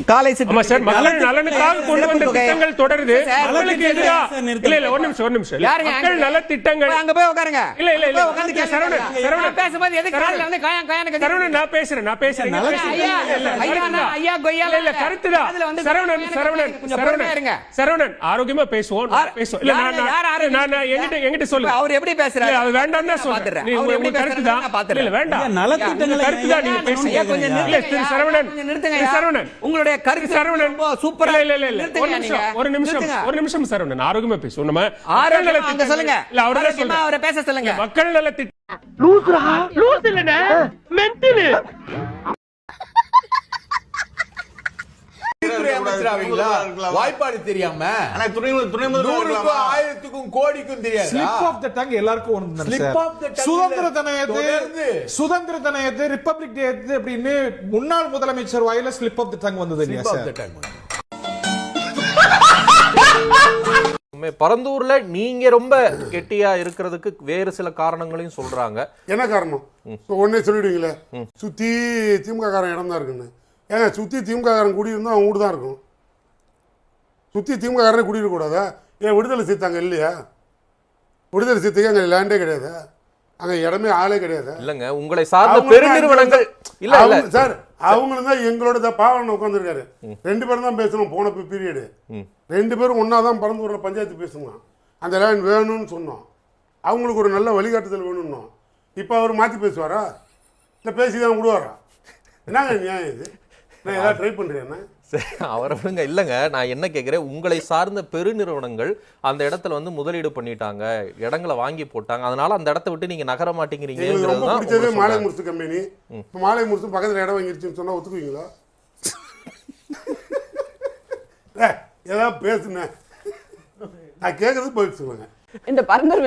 காலை மக்கள் நலனுக்காக கொண்டு வந்த திட்டங்கள் தொடருது. மக்களுக்கு எதிரா இல்ல ஒரு நிமிஷம் மக்கள் நல திட்டங்கள் அங்க போய் உட்காருங்க. இல்ல சரவணன் பேசும்போது எதுக்கு கால்ல வந்து சரவணன் நான் பேசுறேன் ஐயா கொய்யா இல்ல கருத்துடா சரவணன் ஆரோக்கியமா பேசுவோம். இல்ல நான் என்கிட்ட சொல்லு அவர் எப்படி பேசுறாரு அது வேண்டாம் தான் சொல்றேன். நீ உங்க கருத்துதான் இல்ல வேண்டாம் கருத்துதான் நீங்க பேசுங்க. இல்ல சரவணன் சரவணன் உங்களுடைய கருத்து சரவணன் சூப்பரா இல்ல ஒரு நிமிஷம் சரவணன் ஆரோக்கியமா பேசுவோம். நம்ம ஆரோக்கியமா சொல்லுங்க இல்ல அவரை பேச சொல்லுங்க. மக்கள் நல திட்டம் லூஸ் இல்லனே மென்டல் வாய்ப்பாடு தெரியாம ஆயிரத்துக்கும் கோடிக்கும் தெரியாது. சுதந்திர தினத்தை ரிப்பப்ளிக் டே அப்படின்னு முன்னாள் முதலமைச்சர் வாயில ஸ்லிப் ஆஃப் தி டங் வந்தது. பரந்தூர்ல நீங்க ரொம்ப கெட்டியா இருக்கிறதுக்கு வேறு சில காரணங்களையும் சொல்றாங்க. என்ன காரணம் ஒன்னே சொல்லிடுவீங்களே, சுத்தி திமுக காரன் இடம் தான் இருக்குன்னு. ஏங்க சுத்தி திமுக காரன் குடியிருந்தா அவங்க வீடு தான் இருக்கும். சுத்தி திமுக காரனே குடியிருக்க கூடாதா? ஏன் விடுதலை சிறுத்தாங்க இல்லையா? விடுதலை சிறுத்தைக்கு அங்க லேண்டே கிடையாது, அங்க இடமே ஆளே கிடையாது. இல்லங்க உங்களை சார்ந்த பெருநிறுவனங்கள் இல்ல சார் அவங்களும் தான் எங்களோட பாவனை உட்காந்துருக்காரு. 2 பேரும் தான் பேசணும். போன பீரியடு 2 பேரும் ஒன்னாதான் பரந்தூர்ல பஞ்சாயத்து பேசணும். அந்த லேண்ட் வேணும்னு சொன்னோம். அவங்களுக்கு ஒரு நல்ல வழிகாட்டுதல் வேணும்னோம். இப்ப அவர் மாத்தி பேசுவாரா இல்ல பேசிதான் விடுவாரா? என்னங்க நியாயம் இது? நான் ஏதாவது ட்ரை பண்றேன் அவரை விடுங்க. இல்லங்க நான் என்ன கேட்கிறேன், உங்களை சார்ந்த பெருநிறுவனங்கள் அந்த இடத்துல வந்து முதலீடு பண்ணிட்டாங்க, இடங்களை வாங்கி போட்டாங்க, அதனால அந்த இடத்த விட்டு நீங்க நகர மாட்டேங்கிறீங்க. ரொம்ப பிடிச்சதே மாலை முரசு கம்பெனி. மாலை முரசு பக்கத்துல இடம் வாங்கிருச்சுன்னு சொன்னா ஒத்துக்குவீங்களா? ஏதாவது பேசுனேன் நான் கேட்கறது பதில் சொல்லுங்க. இந்த பரந்தூர்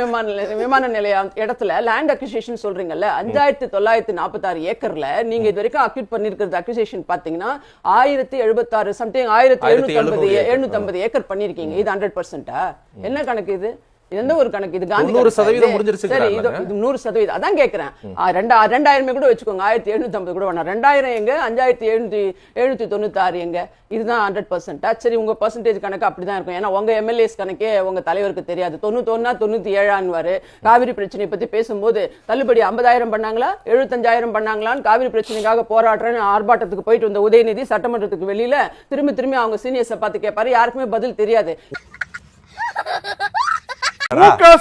விமான நிலையம் இடத்துல லேண்ட் அக்விசிஷன் சொல்றீங்கல்ல, 5946 ஏக்கர்ல நீங்க இது வரைக்கும் அக்யூட் பண்ணிருக்கிறது அக்விசிஷன் பாத்தீங்கன்னா 1076 சம்திங் 1750 ஏக்கர் பண்ணிருக்கீங்க. இது 100%? என்ன கணக்கு இது? எந்த ஒரு கணக்கு இது? காந்தி 100% முடிஞ்சிருச்சு. சரி இது 100%. அதான் கேக்குறேன். 2000 கூட வச்சுக்கோங்க, 1750 கூட வேணாம். 2000 எங்க, 5796 எங்க? இதுதான் 100%. சரி உங்க பெர்சன்டேஜ் கணக்கு அப்படிதான் இருக்கும். ஏன்னா உங்க எம்எல்ஏஸ் கணக்கே உங்க தலைவருக்கு தெரியாது. 91 97 காவிரி பிரச்சனை பத்தி பேசும்போது தள்ளுபடி 50,000 பண்ணாங்களா 75,000 பண்ணாங்களான்னு காவிரி பிரச்சனைக்காக போராடுறேன்னு ஆர்ப்பாட்டத்துக்கு போயிட்டு வந்த உதயநிதி சட்டமன்றத்துக்கு வெளியில திரும்பி அவங்க சீனியர்ஸை பார்த்து கேட்பாரு. யாருக்குமே பதில் தெரியாது.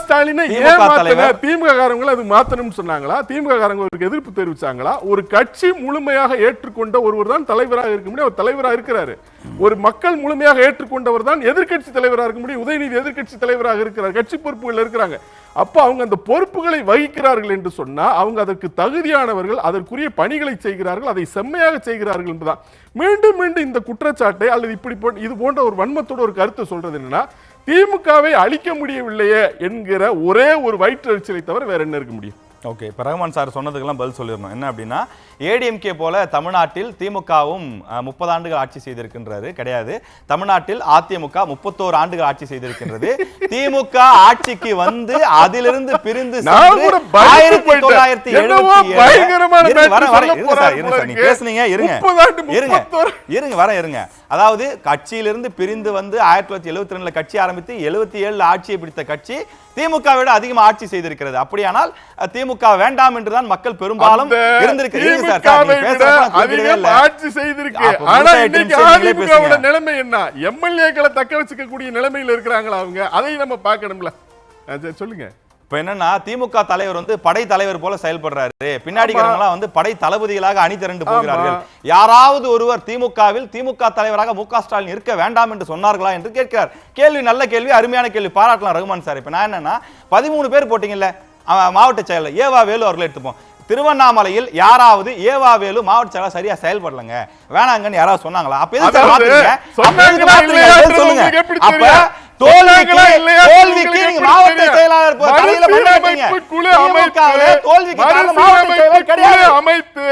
ஸ்டாலினை திமுக காரங்களை அது மாத்தணும்னு சொன்னாங்களா? திமுக காரங்க எதிர்ப்பு தெரிவிச்சாங்களா? ஒரு கட்சி முழுமையாக ஏற்றுக்கொண்ட ஒருவர் தான் தலைவராக இருக்க முடியும். அவர் தலைவராக இருக்கிறாரு. ஒரு மக்கள் முழுமையாக ஏற்றுக்கொண்டவர் தான் எதிர்கட்சி தலைவராக இருக்க முடியும். உதயநிதி எதிர்கட்சி தலைவராக இருக்கிறார், கட்சி பொறுப்புகள் இருக்கிறாங்க. அப்ப அவங்க அந்த பொறுப்புகளை வகிக்கிறார்கள் என்று சொன்னா அவங்க அதற்கு தகுதியானவர்கள், அதற்குரிய பணிகளை செய்கிறார்கள், அதை செம்மையாக செய்கிறார்கள் என்பதுதான். மீண்டும் மீண்டும் இந்த குற்றச்சாட்டை அல்லது இப்படி இது போன்ற ஒரு வன்மத்தோட ஒரு கருத்தை சொல்றது என்னன்னா, திமுகவை அழிக்க முடியவில்லையே என்கிற ஒரே ஒரு வயிற்றெரிச்சலை தவிர வேற என்ன இருக்க முடியும்? ஓகே, இப்போ ரஹ்மான் சார் சொன்னதுக்கெல்லாம் பதில் சொல்லிடணும். என்ன அப்படின்னா, ஏடிஎம்கே போல தமிழ்நாட்டில் திமுகவும் 30 ஆண்டுகள் ஆட்சி செய்திருக்கின்றது கிடையாது. தமிழ்நாட்டில் அதிமுக 31 ஆண்டுகள் ஆட்சி செய்திருக்கின்றது. திமுக ஆட்சிக்கு வந்து அதிலிருந்து பிரிந்து இருங்க. அதாவது கட்சியிலிருந்து பிரிந்து வந்து 1972 கட்சி ஆரம்பித்து 77 ஆட்சியை பிடித்த கட்சி திமுக விட அதிகமாக ஆட்சி செய்திருக்கிறது. அப்படியானால் திமுக வேண்டாம் என்றுதான் மக்கள் பெரும்பாலும் இருந்திருக்கிறது. நிலைமை என்ன? எம்எல்ஏக்களை தக்க வச்சுக்கக்கூடிய நிலைமையில் இருக்கிறாங்களா அவங்க? அதை நம்ம பார்க்கணும்ல. சொல்லுங்க. இப்ப என்னன்னா, திமுக தலைவர் வந்து படை தலைவர் போல செயல்படுறாரு. பின்னாடி வந்து படை தளபதிகளாக அணி திரண்டு போகிறார்கள். யாராவது ஒருவர் திமுக தலைவராக மு.க. ஸ்டாலின் இருக்க வேண்டாம் என்று சொன்னார்களா என்று கேட்கிறார். கேள்வி நல்ல கேள்வி, அருமையான கேள்வி, பாராட்டலாம் ரகுமான் சார். இப்ப நான் என்னன்னா, 13 பேர் போட்டீங்கல்ல மாவட்ட செயலர் ஏவா வேலு அவர்களை எடுத்துப்போம். திருவண்ணாமலையில் யாராவது ஏவா வேலு மாவட்ட செயலர் சரியா செயல்படலங்க வேணாங்கன்னு யாராவது சொன்னாங்களா? அப்ப எதுக்கு சொல்லுங்க. அப்ப தோல்விக்கு நீங்க மாவட்ட செயலாளர் அமைத்து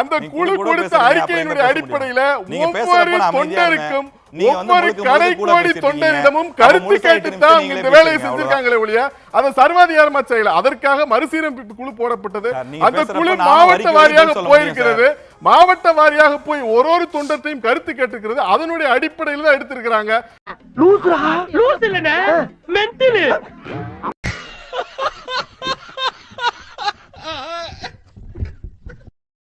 அந்த குழு கொடுத்த அறிக்கையினுடைய அடிப்படையில் ஒவ்வொரு தொண்டருக்கும் நீங்க வந்து ஒவ்வொரு முழுக்க முழுக்க கூட கடைக்கோடி பேசிருக்கீங்க. தொண்டரிடமும் அப்ப கருத்து முழுசா கேட்டு 8 நிமிஷம் தான் நீங்களே இந்த வேலையை பேசுறீங்க, செஞ்சிருக்காங்களே ஒழிய அதை சர்வாதிகாரமா செய்யல. அதற்காக மறுசீரமைப்பு குழு போடப்பட்டது. சார், நீங்க அந்த பேசுறப்ப குழு நான் மாவட்ட வரிக்கு வாரியாக பதில் சொல்ல போயிருக்கிறது. மாவட்ட வாரியாக போய் ஒரு தொண்டத்தையும் கருத்து கேட்டிருக்கிறது. அதனுடைய அடிப்படையில் தான் எடுத்திருக்கிறாங்க.